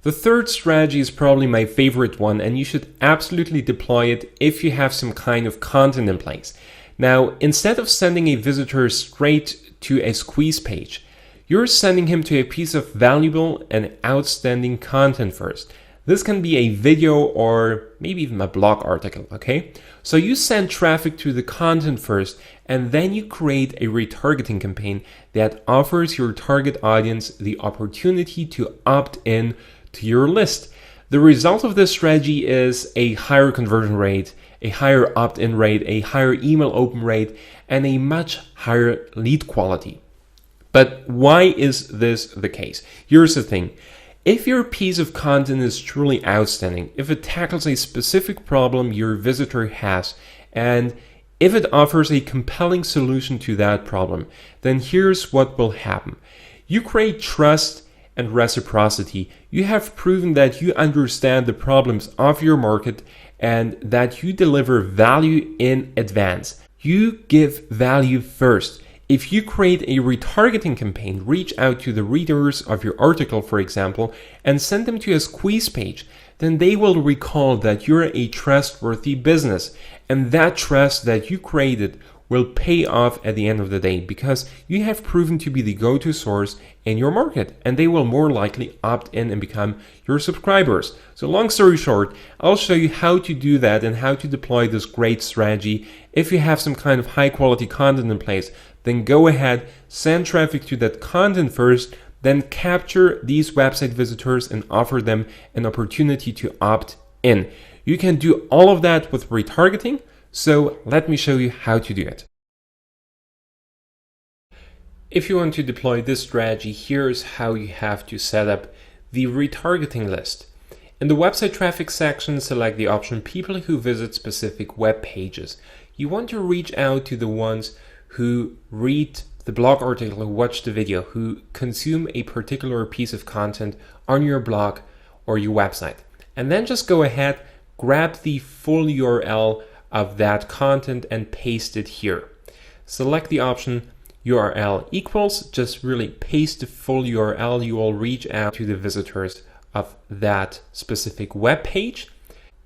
The third strategy is probably my favorite one, and you should absolutely deploy it if you have some kind of content in place. Now, instead of sending a visitor straight to a squeeze page, you're sending him to a piece of valuable and outstanding content first. This can be a video or maybe even a blog article, okay? So you send traffic to the content first, and then you create a retargeting campaign that offers your target audience the opportunity to opt in to your list. The result of this strategy is a higher conversion rate, a higher opt-in rate, a higher email open rate, and a much higher lead quality. But why is this the case? Here's the thing. If your piece of content is truly outstanding, if it tackles a specific problem your visitor has, and if it offers a compelling solution to that problem, then here's what will happen. You create trust and reciprocity. You have proven that you understand the problems of your market and that you deliver value in advance. You give value first. If you create a retargeting campaign, reach out to the readers of your article, for example, and send them to a squeeze page, then they will recall that you're a trustworthy business. And that trust that you created will pay off at the end of the day because you have proven to be the go-to source in your market, and they will more likely opt in and become your subscribers. So long story short, I'll show you how to do that and how to deploy this great strategy. If you have some kind of high quality content in place, then go ahead, send traffic to that content first, then capture these website visitors and offer them an opportunity to opt in. You can do all of that with retargeting. So let me show you how to do it. If you want to deploy this strategy, here's how you have to set up the retargeting list. In the website traffic section, select the option people who visit specific web pages. You want to reach out to the ones who read the blog article, who watch the video, who consume a particular piece of content on your blog or your website. And then just go ahead, grab the full URL of that content and paste it here. Select the option URL equals, just really paste the full URL. You will reach out to the visitors of that specific web page.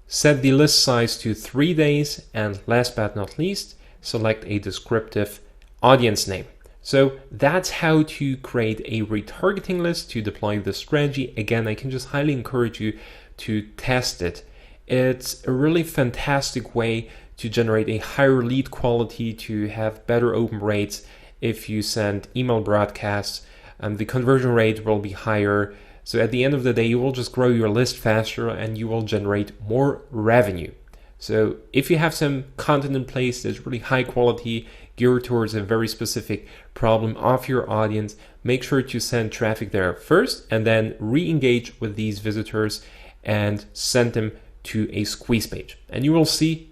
Set the list size to 3 days, and last but not least, select a descriptive audience name. So that's how to create a retargeting list to deploy this strategy. Again, I can just highly encourage you to test it. It's a really fantastic way to generate a higher lead quality, to have better open rates. If you send email broadcasts, the conversion rate will be higher. So at the end of the day, you will just grow your list faster and you will generate more revenue. So if you have some content in place that's really high quality, geared towards a very specific problem of your audience, make sure to send traffic there first and then re-engage with these visitors and send them to a squeeze page. And you will see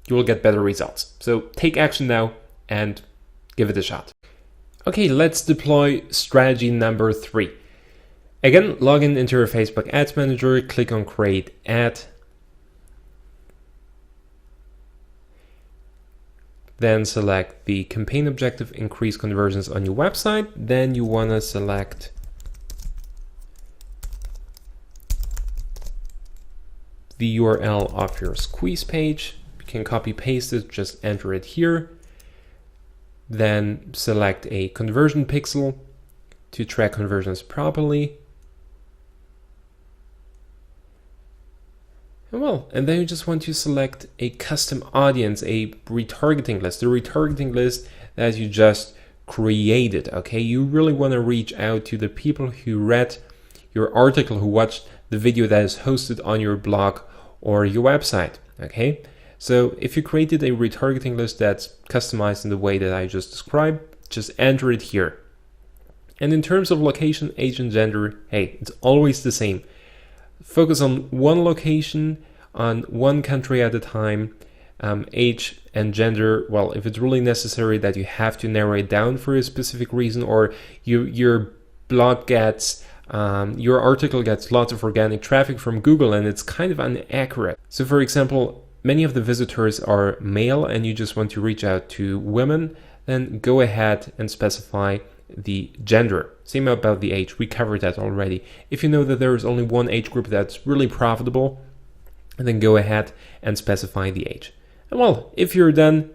you will get better results. So take action now and give it a shot. Okay, let's deploy strategy number 3. Again, log in into your Facebook Ads Manager, click on Create Ad. Then select the campaign objective, increase conversions on your website. Then you want to select the URL of your squeeze page. You can copy paste it, just enter it here. Then select a conversion pixel to track conversions properly. And then you just want to select a custom audience, a retargeting list, the retargeting list that you just created, okay? You really want to reach out to the people who read your article, who watched the video that is hosted on your blog or your website, okay? So if you created a retargeting list that's customized in the way that I just described, just enter it here. And in terms of location, age, and gender, hey, it's always the same. Focus on one location, on one country at a time. Age and gender, well, if it's really necessary that you have to narrow it down for a specific reason, or your blog gets, your article gets lots of organic traffic from Google and it's kind of inaccurate. So for example, many of the visitors are male and you just want to reach out to women, then go ahead and specify the gender. Same about the age. We covered that already. If you know that there is only one age group that's really profitable, then go ahead and specify the age. And well, if you're done,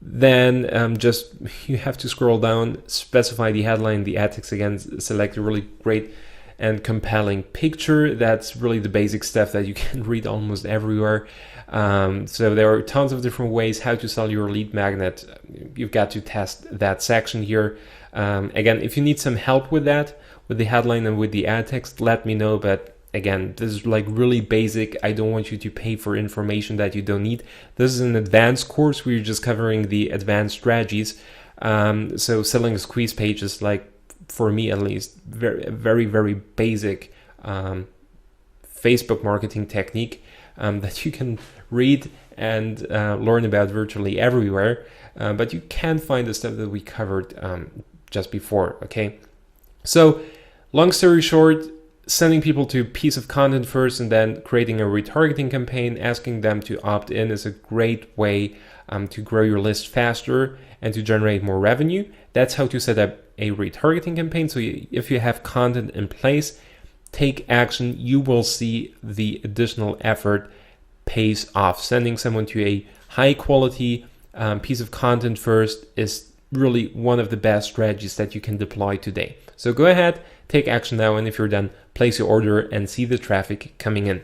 then just you have to scroll down, specify the headline, the ad text again, select a really great and compelling picture. That's really the basic stuff that you can read almost everywhere. So there are tons of different ways how to sell your lead magnet. You've got to test that section here. Again, if you need some help with that, with the headline and with the ad text, let me know. But again, this is like really basic. I don't want you to pay for information that you don't need. This is an advanced course where you're just covering the advanced strategies. So selling a squeeze page is like, for me at least, very, very basic Facebook marketing technique that you can read and learn about virtually everywhere. But you can find the stuff that we covered just before, okay? So long story short, sending people to a piece of content first and then creating a retargeting campaign, asking them to opt in is a great way to grow your list faster and to generate more revenue. That's how to set up a retargeting campaign. So if you have content in place, take action. You will see the additional effort pays off. Sending someone to a high quality piece of content first is really one of the best strategies that you can deploy today. So go ahead, take action now, and if you're done, place your order and see the traffic coming in.